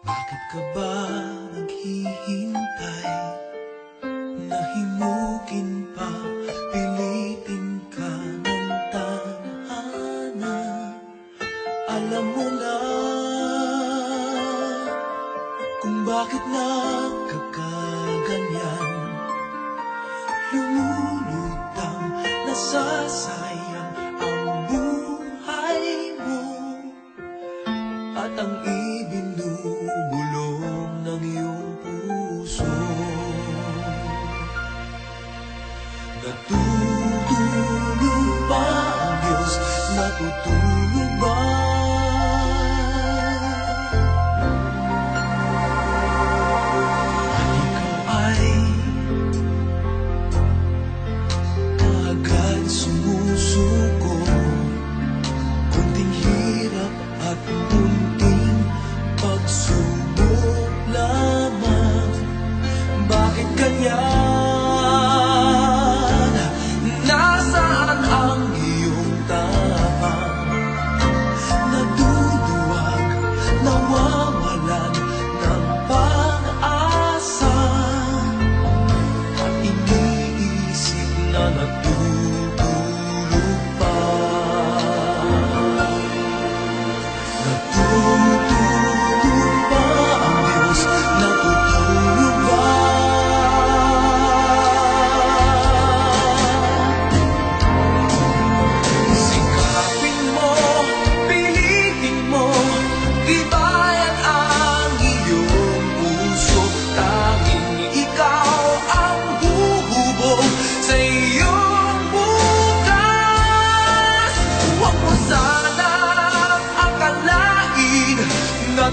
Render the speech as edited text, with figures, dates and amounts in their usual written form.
Bakit ka ba naghihintay? Nahimukin pa, pilitin ka ng tadhana. Alam mo na kung bakit nagkakaganyan. Lumulutang, nasasayang ang buhay mo at ang ibinubulong ng iyong puso. Natutulog ba ang Diyos? Natutulog ba? At ikaw ay kaagad sumusuko. Kunting hirap at kunting pagsubok lamang. Bakit ganyan? Nasaan ang iyong tapang? Naduduwag, nawawalan ng pag-asa, at iniisip na natutulog pa. Natutulog ba ang Diyos? Natutulog ba? Sikapin mo, pilitin mo, tibayan ang iyong puso. Tanging ikaw ang huhubog sa iyong bukas. Huwag mo sanang akalain na